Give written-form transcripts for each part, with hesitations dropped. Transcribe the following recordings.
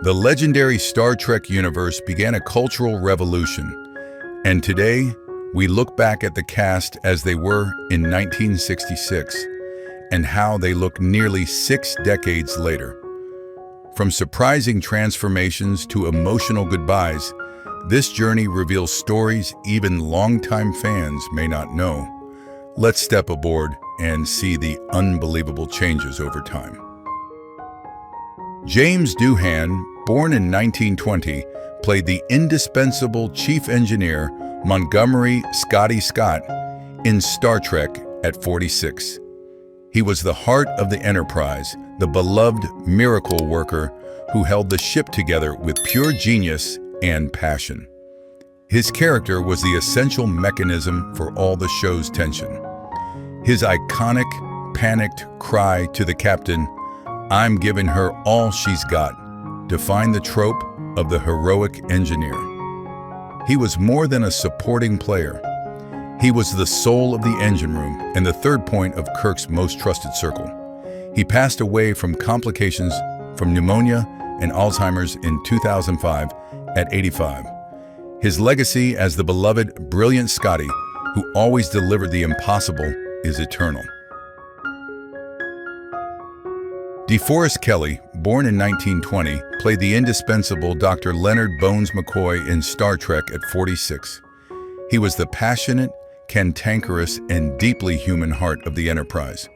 The legendary Star Trek universe began a cultural revolution, and today we look back at the cast as they were in 1966 and how they look nearly 6 decades later. From surprising transformations to emotional goodbyes, this journey reveals stories even longtime fans may not know. Let's step aboard and see the unbelievable changes over time. James Doohan, born in 1920, played the indispensable chief engineer Montgomery "Scotty" Scott in Star Trek at 46. He was the heart of the Enterprise, the beloved miracle worker who held the ship together with pure genius and passion. His character was the essential mechanism for all the show's tension. His iconic, panicked cry to the captain, "I'm giving her all she's got," defined the trope of the heroic engineer. He was more than a supporting player. He was the soul of the engine room and the third point of Kirk's most trusted circle. He passed away from complications from pneumonia and Alzheimer's in 2005 at 85. His legacy as the beloved, brilliant Scotty, who always delivered the impossible, is eternal. DeForest Kelley, born in 1920, played the indispensable Dr. Leonard Bones McCoy in Star Trek at 46. He was the passionate, cantankerous, and deeply human heart of the Enterprise.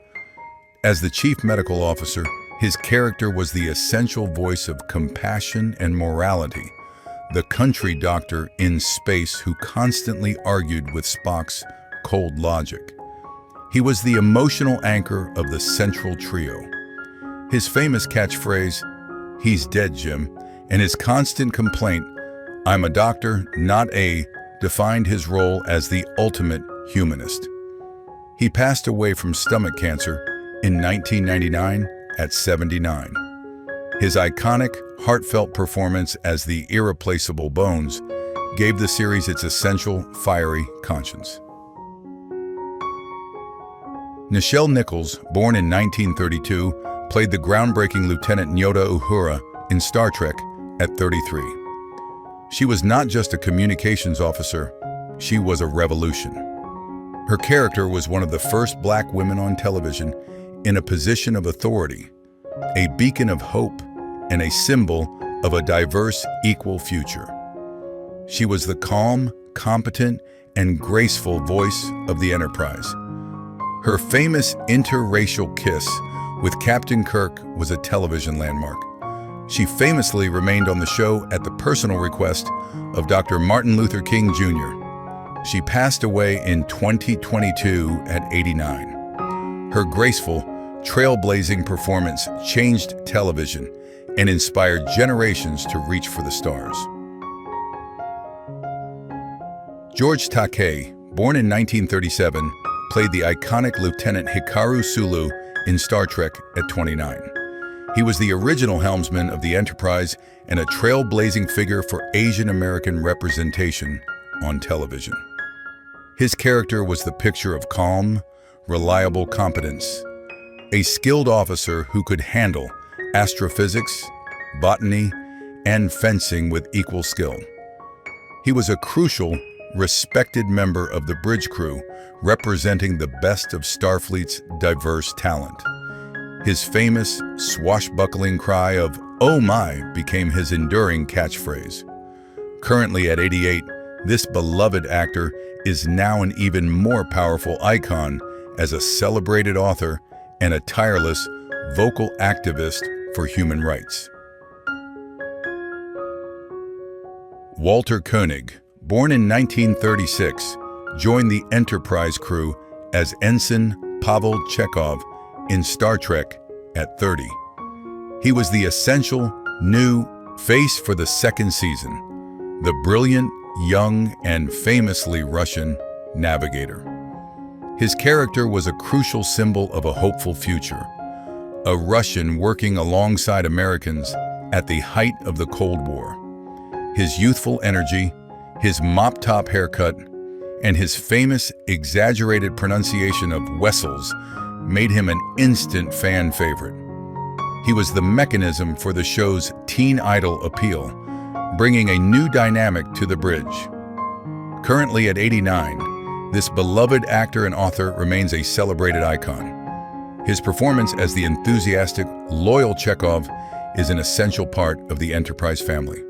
As the chief medical officer, his character was the essential voice of compassion and morality, the country doctor in space who constantly argued with Spock's cold logic. He was the emotional anchor of the central trio. His famous catchphrase, "He's dead, Jim," and his constant complaint, "I'm a doctor, not a," defined his role as the ultimate humanist. He passed away from stomach cancer in 1999 at 79. His iconic, heartfelt performance as the irreplaceable Bones gave the series its essential, fiery conscience. Nichelle Nichols, born in 1932, played the groundbreaking Lieutenant Nyota Uhura in Star Trek at 33. She was not just a communications officer, she was a revolution. Her character was one of the first Black women on television in a position of authority, a beacon of hope and a symbol of a diverse, equal future. She was the calm, competent, and graceful voice of the Enterprise. Her famous interracial kiss with Captain Kirk was a television landmark. She famously remained on the show at the personal request of Dr. Martin Luther King Jr. She passed away in 2022 at 89. Her graceful, trailblazing performance changed television and inspired generations to reach for the stars. George Takei, born in 1937, played the iconic Lieutenant Hikaru Sulu in Star Trek at 29. He was the original helmsman of the Enterprise and a trailblazing figure for Asian American representation on television. His character was the picture of calm, reliable competence, a skilled officer who could handle astrophysics, botany, and fencing with equal skill. He was a crucial, respected member of the bridge crew, representing the best of Starfleet's diverse talent. His famous, swashbuckling cry of "Oh my" became his enduring catchphrase. Currently at 88, this beloved actor is now an even more powerful icon as a celebrated author and a tireless, vocal activist for human rights. Walter Koenig, born in 1936, joined the Enterprise crew as Ensign Pavel Chekhov in Star Trek at 30. He was the essential, new face for the second season, the brilliant, young, and famously Russian navigator. His character was a crucial symbol of a hopeful future, a Russian working alongside Americans at the height of the Cold War. His youthful energy, his mop-top haircut, and his famous exaggerated pronunciation of Wessels made him an instant fan favorite. He was the mechanism for the show's teen idol appeal, bringing a new dynamic to the bridge. Currently at 89, this beloved actor and author remains a celebrated icon. His performance as the enthusiastic, loyal Chekhov is an essential part of the Enterprise family.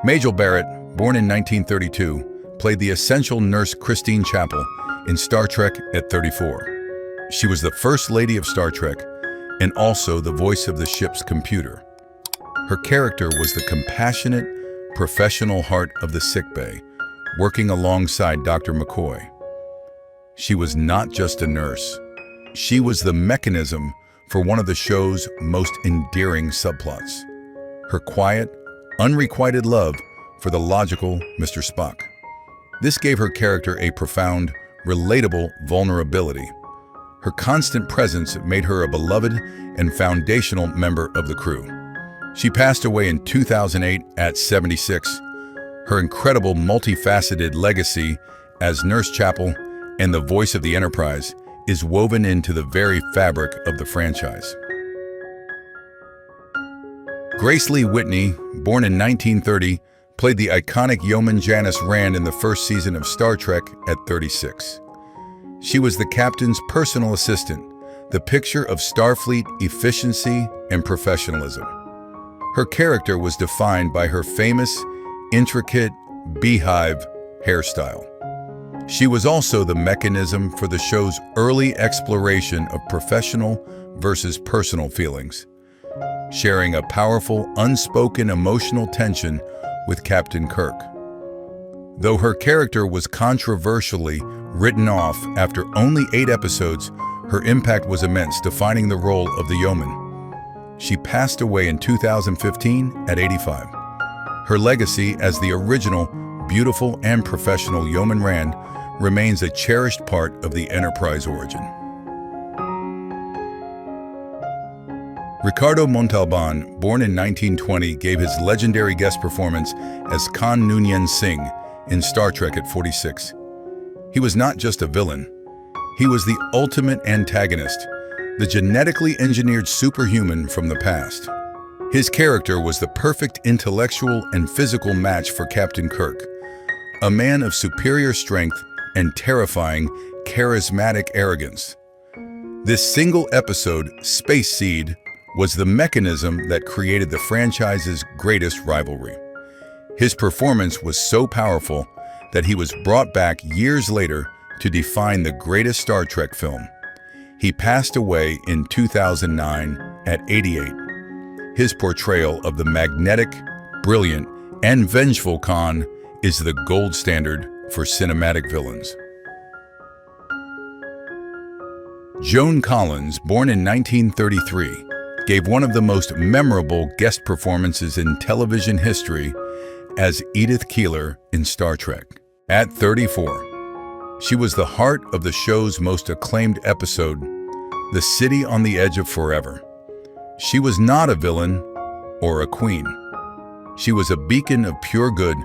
Majel Barrett, born in 1932, played the essential nurse Christine Chapel in Star Trek at 34. She was the First Lady of Star Trek and also the voice of the ship's computer. Her character was the compassionate, professional heart of the sickbay, working alongside Dr. McCoy. She was not just a nurse. She was the mechanism for one of the show's most endearing subplots, her quiet, unrequited love for the logical Mr. Spock. This gave her character a profound, relatable vulnerability. Her constant presence made her a beloved and foundational member of the crew. She passed away in 2008 at 76. Her incredible multifaceted legacy as Nurse Chapel and the voice of the Enterprise is woven into the very fabric of the franchise. Gracefully Whitney, born in 1930, played the iconic yeoman Janice Rand in the first season of Star Trek at 36. She was the captain's personal assistant, the picture of Starfleet efficiency and professionalism. Her character was defined by her famous, intricate beehive hairstyle. She was also the mechanism for the show's early exploration of professional versus personal feelings, sharing a powerful, unspoken emotional tension with Captain Kirk. Though her character was controversially written off after only 8 episodes, her impact was immense, defining the role of the yeoman. She passed away in 2015 at 85. Her legacy as the original, beautiful and professional Yeoman Rand remains a cherished part of the Enterprise origin. Ricardo Montalban, born in 1920, gave his legendary guest performance as Khan Noonien Singh in Star Trek at 46. He was not just a villain. He was the ultimate antagonist, the genetically engineered superhuman from the past. His character was the perfect intellectual and physical match for Captain Kirk, a man of superior strength and terrifying, charismatic arrogance. This single episode, Space Seed, was the mechanism that created the franchise's greatest rivalry. His performance was so powerful that he was brought back years later to define the greatest Star Trek film. He passed away in 2009 at 88. His portrayal of the magnetic, brilliant, and vengeful Khan is the gold standard for cinematic villains. Joan Collins, born in 1933, gave one of the most memorable guest performances in television history as Edith Keeler in Star Trek. At 34, she was the heart of the show's most acclaimed episode, The City on the Edge of Forever. She was not a villain or a queen. She was a beacon of pure good,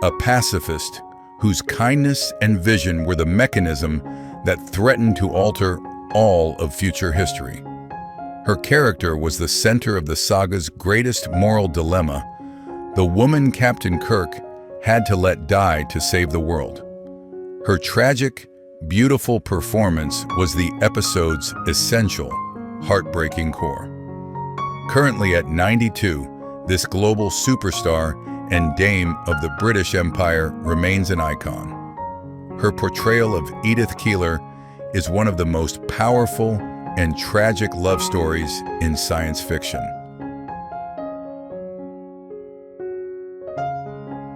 a pacifist whose kindness and vision were the mechanism that threatened to alter all of future history. Her character was the center of the saga's greatest moral dilemma, the woman Captain Kirk had to let die to save the world. Her tragic, beautiful performance was the episode's essential, heartbreaking core. Currently at 92, this global superstar and dame of the British Empire remains an icon. Her portrayal of Edith Keeler is one of the most powerful and tragic love stories in science fiction.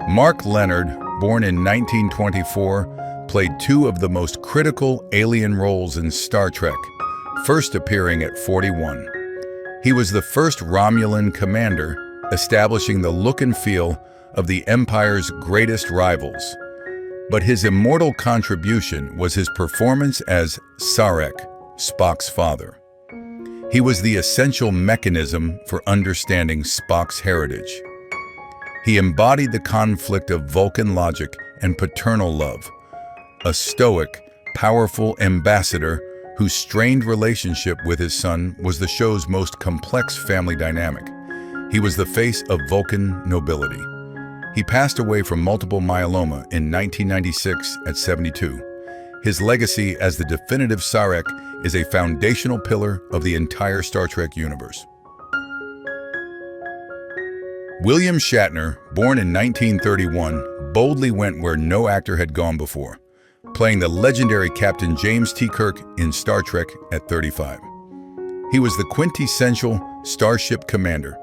Mark Leonard, born in 1924, played 2 of the most critical alien roles in Star Trek, first appearing at 41. He was the first Romulan commander, establishing the look and feel of the Empire's greatest rivals. But his immortal contribution was his performance as Sarek, Spock's father. He was the essential mechanism for understanding Spock's heritage. He embodied the conflict of Vulcan logic and paternal love, a stoic, powerful ambassador whose strained relationship with his son was the show's most complex family dynamic. He was the face of Vulcan nobility. He passed away from multiple myeloma in 1996 at 72. His legacy as the definitive Sarek is a foundational pillar of the entire Star Trek universe. William Shatner, born in 1931, boldly went where no actor had gone before, playing the legendary Captain James T. Kirk in Star Trek at 35. He was the quintessential starship commander,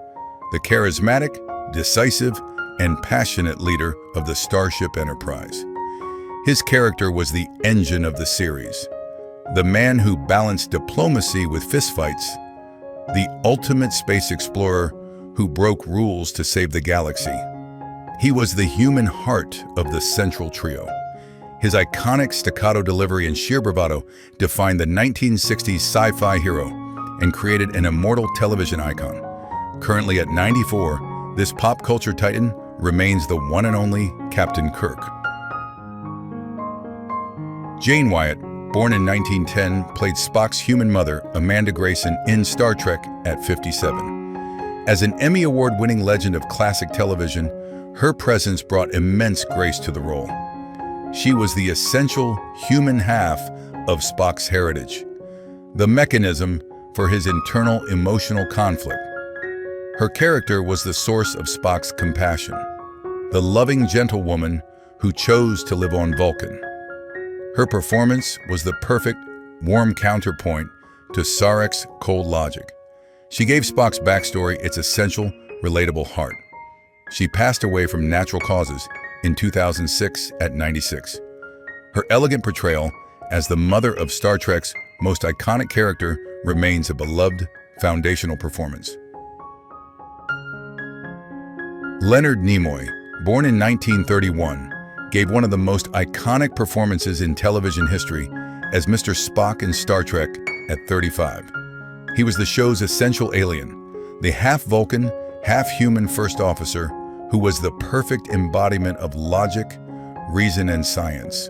the charismatic, decisive, and passionate leader of the Starship Enterprise. His character was the engine of the series, the man who balanced diplomacy with fistfights, the ultimate space explorer who broke rules to save the galaxy. He was the human heart of the central trio. His iconic staccato delivery and sheer bravado defined the 1960s sci-fi hero and created an immortal television icon. Currently at 94, this pop culture titan remains the one and only Captain Kirk. Jane Wyatt, born in 1910, played Spock's human mother, Amanda Grayson, in Star Trek at 57. As an Emmy Award-winning legend of classic television, her presence brought immense grace to the role. She was the essential human half of Spock's heritage, the mechanism for his internal emotional conflict. Her character was the source of Spock's compassion, the loving gentlewoman who chose to live on Vulcan. Her performance was the perfect, warm counterpoint to Sarek's cold logic. She gave Spock's backstory its essential, relatable heart. She passed away from natural causes in 2006 at 96. Her elegant portrayal as the mother of Star Trek's most iconic character remains a beloved, foundational performance. Leonard Nimoy, born in 1931, gave one of the most iconic performances in television history as Mr. Spock in Star Trek at 35. He was the show's essential alien, the half-Vulcan, half-human first officer who was the perfect embodiment of logic, reason, and science.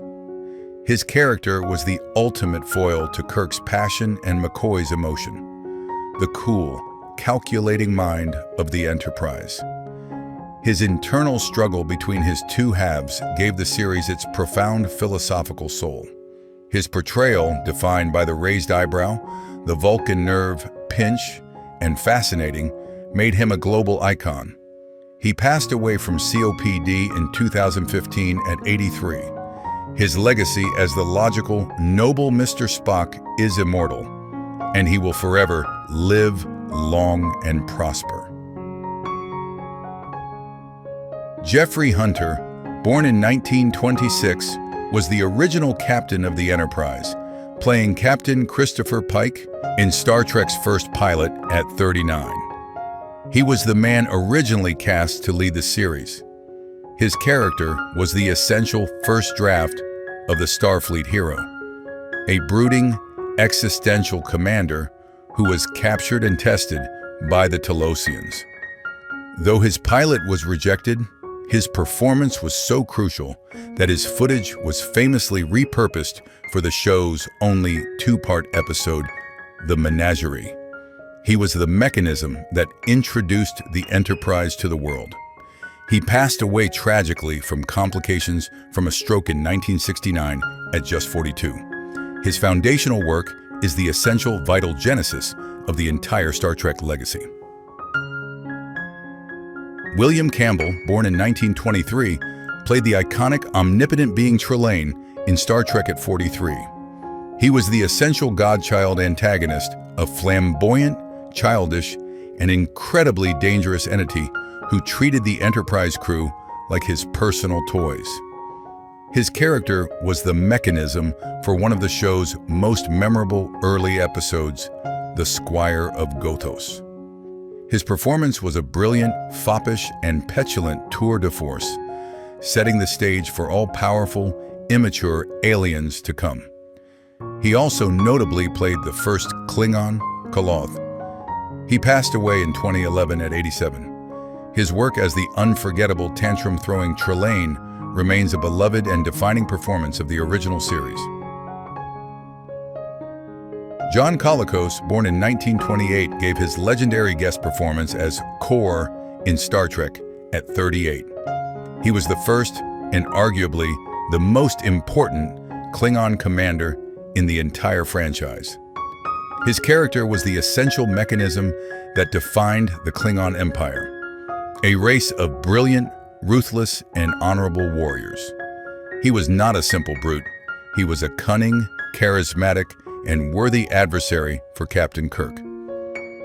His character was the ultimate foil to Kirk's passion and McCoy's emotion, the cool, calculating mind of the Enterprise. His internal struggle between his two halves gave the series its profound philosophical soul. His portrayal, defined by the raised eyebrow, the Vulcan nerve, pinch, and fascinating, made him a global icon. He passed away from COPD in 2015 at 83. His legacy as the logical, noble Mr. Spock is immortal, and he will forever live long and prosper. Jeffrey Hunter, born in 1926, was the original captain of the Enterprise, playing Captain Christopher Pike in Star Trek's first pilot at 39. He was the man originally cast to lead the series. His character was the essential first draft of the Starfleet hero, a brooding, existential commander who was captured and tested by the Talosians. Though his pilot was rejected, his performance was so crucial that his footage was famously repurposed for the show's only two-part episode, The Menagerie. He was the mechanism that introduced the Enterprise to the world. He passed away tragically from complications from a stroke in 1969 at just 42. His foundational work is the essential vital genesis of the entire Star Trek legacy. William Campbell, born in 1923, played the iconic omnipotent being Trelane in Star Trek at 43. He was the essential godchild antagonist, a flamboyant, childish, and incredibly dangerous entity who treated the Enterprise crew like his personal toys. His character was the mechanism for one of the show's most memorable early episodes, The Squire of Gothos. His performance was a brilliant, foppish, and petulant tour de force, setting the stage for all-powerful, immature aliens to come. He also notably played the first Klingon, Koloth. He passed away in 2011 at 87. His work as the unforgettable tantrum-throwing Trelane remains a beloved and defining performance of the original series. John Colicos, born in 1928, gave his legendary guest performance as Kor in Star Trek at 38. He was the first and arguably the most important Klingon commander in the entire franchise. His character was the essential mechanism that defined the Klingon Empire, a race of brilliant, ruthless, and honorable warriors. He was not a simple brute. He was a cunning, charismatic, and worthy adversary for Captain Kirk.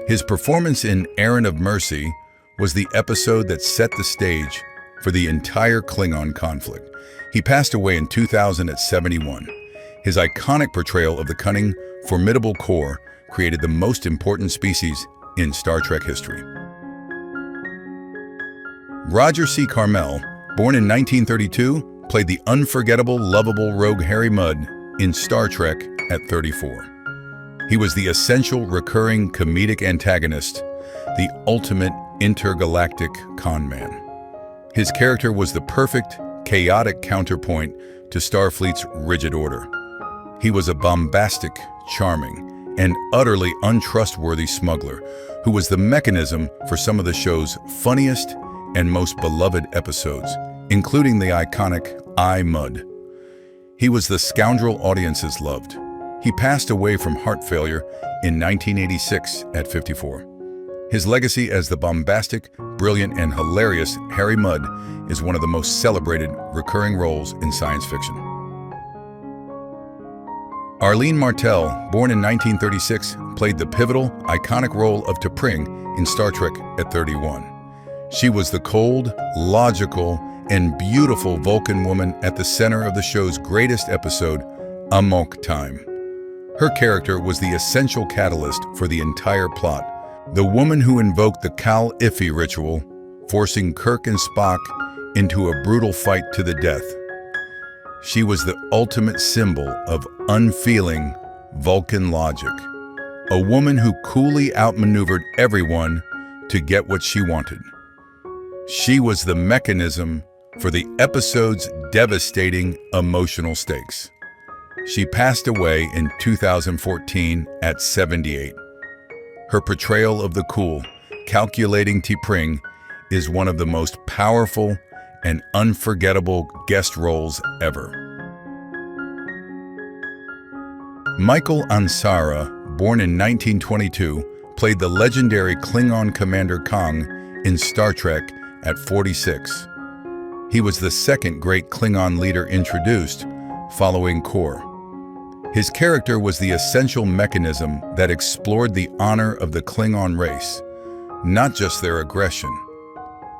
His performance in Errand of Mercy was the episode that set the stage for the entire Klingon conflict. He passed away in 2000 at 71. His iconic portrayal of the cunning, formidable Kor created the most important species in Star Trek history. Roger C. Carmel, born in 1932, played the unforgettable, lovable rogue Harry Mudd in Star Trek at 34. He was the essential, recurring comedic antagonist, the ultimate intergalactic con man. His character was the perfect, chaotic counterpoint to Starfleet's rigid order. He was a bombastic, charming, and utterly untrustworthy smuggler who was the mechanism for some of the show's funniest and most beloved episodes, including the iconic I, Mudd. He was the scoundrel audiences loved. He passed away from heart failure in 1986 at 54. His legacy as the bombastic, brilliant, and hilarious Harry Mudd is one of the most celebrated recurring roles in science fiction. Arlene Martell, born in 1936, played the pivotal, iconic role of T'Pring in Star Trek at 31. She was the cold, logical, and beautiful Vulcan woman at the center of the show's greatest episode, Amok Time. Her character was the essential catalyst for the entire plot, the woman who invoked the Kal-Ifi ritual, forcing Kirk and Spock into a brutal fight to the death. She was the ultimate symbol of unfeeling Vulcan logic, a woman who coolly outmaneuvered everyone to get what she wanted. She was the mechanism for the episode's devastating emotional stakes. She passed away in 2014 at 78. Her portrayal of the cool, calculating T'Pring is one of the most powerful and unforgettable guest roles ever. Michael Ansara, born in 1922, played the legendary Klingon Commander Kang in Star Trek at 46. He was the second great Klingon leader introduced, following Kor. His character was the essential mechanism that explored the honor of the Klingon race, not just their aggression.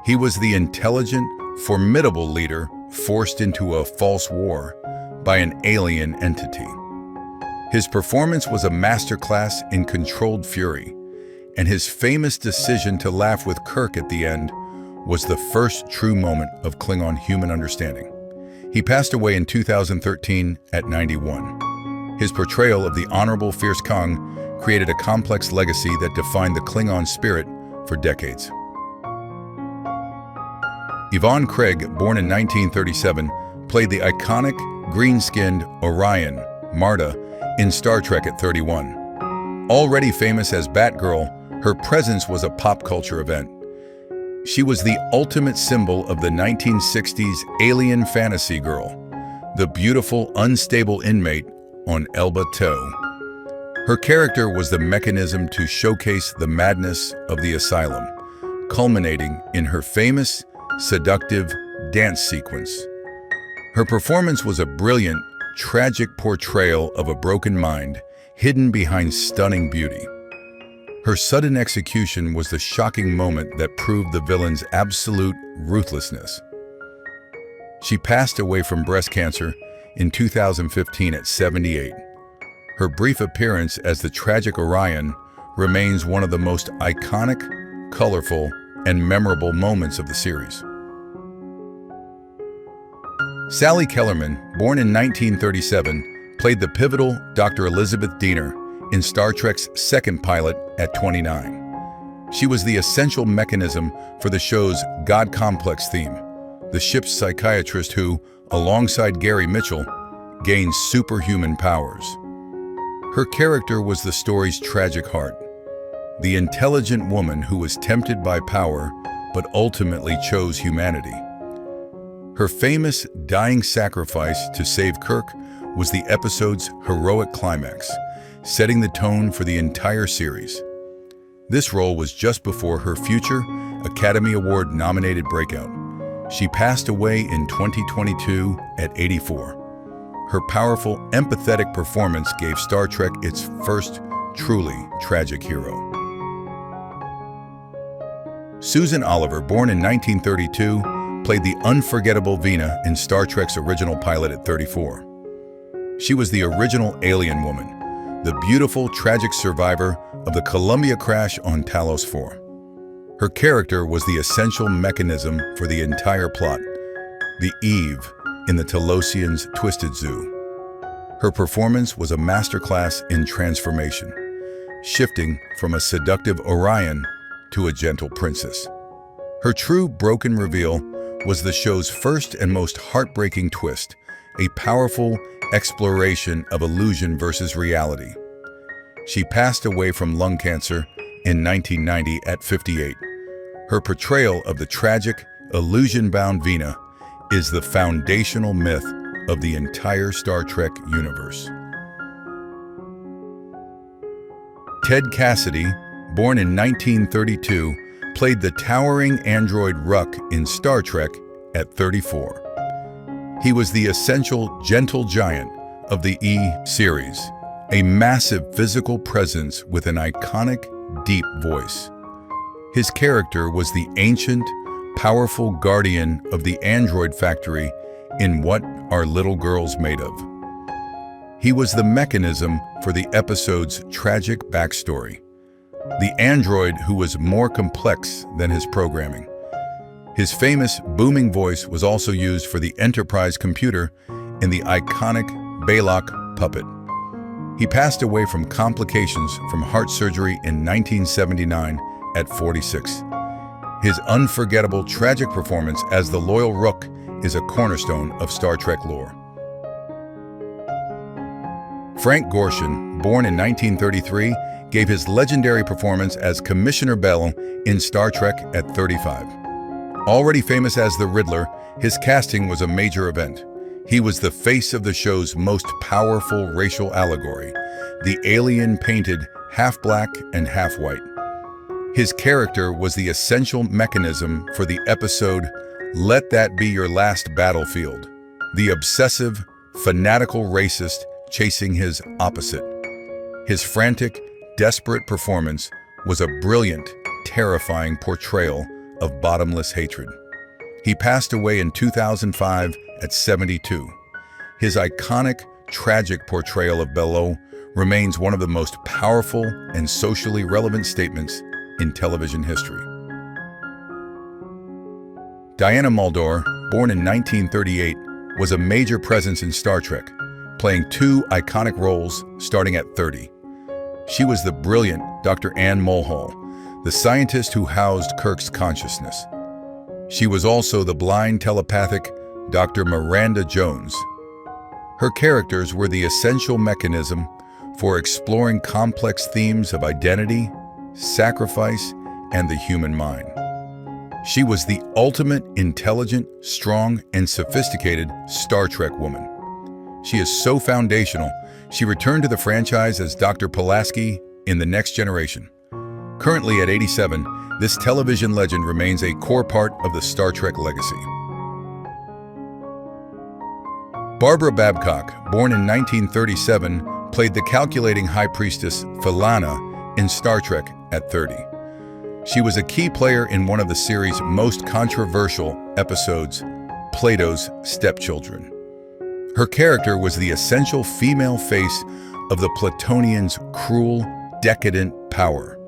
He was the intelligent, formidable leader forced into a false war by an alien entity. His performance was a masterclass in controlled fury, and his famous decision to laugh with Kirk at the end was the first true moment of Klingon human understanding. He passed away in 2013 at 91. His portrayal of the honorable fierce Kang created a complex legacy that defined the Klingon spirit for decades. Yvonne Craig, born in 1937, played the iconic green-skinned Orion, Marta, in Star Trek at 31. Already famous as Batgirl, her presence was a pop culture event. She was the ultimate symbol of the 1960s alien fantasy girl, the beautiful, unstable inmate on Elba Tow. Her character was the mechanism to showcase the madness of the asylum, culminating in her famous, seductive dance sequence. Her performance was a brilliant, tragic portrayal of a broken mind hidden behind stunning beauty. Her sudden execution was the shocking moment that proved the villain's absolute ruthlessness. She passed away from breast cancer in 2015 at 78. Her brief appearance as the tragic Orion remains one of the most iconic, colorful, and memorable moments of the series. Sally Kellerman, born in 1937, played the pivotal Dr. Elizabeth Diener in Star Trek's second pilot at 29. She was the essential mechanism for the show's God Complex theme, the ship's psychiatrist who, alongside Gary Mitchell, gained superhuman powers. Her character was the story's tragic heart, the intelligent woman who was tempted by power but ultimately chose humanity. Her famous dying sacrifice to save Kirk was the episode's heroic climax, setting the tone for the entire series. This role was just before her future Academy Award-nominated breakout. She passed away in 2022 at 84. Her powerful, empathetic performance gave Star Trek its first truly tragic hero. Susan Oliver, born in 1932, played the unforgettable Vina in Star Trek's original pilot at 34. She was the original alien woman, the beautiful, tragic survivor of the Columbia crash on Talos 4. Her character was the essential mechanism for the entire plot, the Eve in the Talosians' Twisted Zoo. Her performance was a masterclass in transformation, shifting from a seductive Orion to a gentle princess. Her true broken reveal was the show's first and most heartbreaking twist, a powerful exploration of illusion versus reality. She passed away from lung cancer in 1990 at 58. Her portrayal of the tragic, illusion-bound Vina is the foundational myth of the entire Star Trek universe. Ted Cassidy, born in 1932, played the towering android Ruck in Star Trek at 34. He was the essential gentle giant of the E series, a massive physical presence with an iconic, deep voice. His character was the ancient, powerful guardian of the android factory in What Are Little Girls Made Of? He was the mechanism for the episode's tragic backstory, the android who was more complex than his programming. His famous booming voice was also used for the Enterprise computer in the iconic Balok puppet. He passed away from complications from heart surgery in 1979 at 46. His unforgettable, tragic performance as the loyal Rook is a cornerstone of Star Trek lore. Frank Gorshin, born in 1933, gave his legendary performance as Commissioner Bell in Star Trek at 35. Already famous as the Riddler, his casting was a major event. He was the face of the show's most powerful racial allegory, the alien painted half black and half white. His character was the essential mechanism for the episode Let That Be Your Last Battlefield, the obsessive, fanatical racist chasing his opposite. His frantic, desperate performance was a brilliant, terrifying portrayal of bottomless hatred. He passed away in 2005 at 72. His iconic, tragic portrayal of Bello remains one of the most powerful and socially relevant statements in television history. Diana Muldaur, born in 1938, was a major presence in Star Trek, playing two iconic roles starting at 30. She was the brilliant Dr. Anne Mulhall, the scientist who housed Kirk's consciousness. She was also the blind telepathic Dr. Miranda Jones. Her characters were the essential mechanism for exploring complex themes of identity, sacrifice, and the human mind. She was the ultimate intelligent, strong, and sophisticated Star Trek woman. She is so foundational, she returned to the franchise as Dr. Pulaski in The Next Generation. Currently at 87, this television legend remains a core part of the Star Trek legacy. Barbara Babcock, born in 1937, played the calculating high priestess Philana in Star Trek at 30. She was a key player in one of the series' most controversial episodes, Plato's Stepchildren. Her character was the essential female face of the Platonians' cruel, decadent power,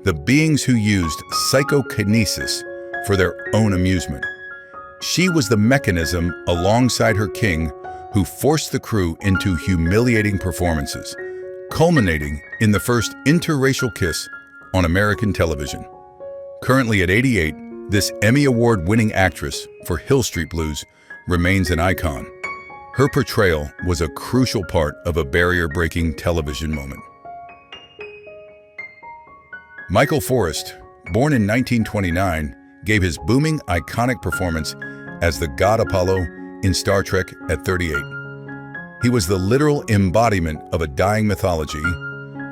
the beings who used psychokinesis for their own amusement. She was the mechanism, alongside her king, who forced the crew into humiliating performances, culminating in the first interracial kiss on American television. Currently at 88, this Emmy Award-winning actress for Hill Street Blues remains an icon. Her portrayal was a crucial part of a barrier-breaking television moment. Michael Forrest, born in 1929, gave his booming, iconic performance as the god Apollo in Star Trek at 38. He was the literal embodiment of a dying mythology,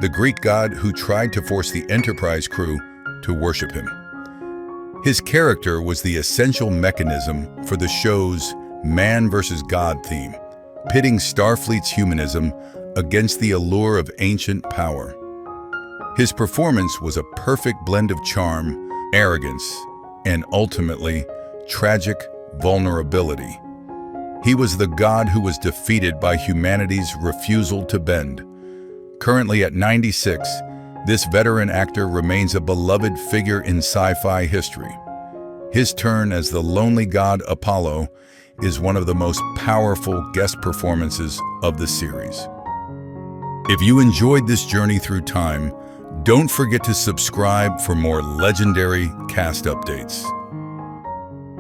the Greek god who tried to force the Enterprise crew to worship him. His character was the essential mechanism for the show's man versus God theme, pitting Starfleet's humanism against the allure of ancient power. His performance was a perfect blend of charm, arrogance, and ultimately, tragic vulnerability. He was the god who was defeated by humanity's refusal to bend. Currently at 96, this veteran actor remains a beloved figure in sci-fi history. His turn as the lonely god Apollo is one of the most powerful guest performances of the series. If you enjoyed this journey through time, don't forget to subscribe for more legendary cast updates.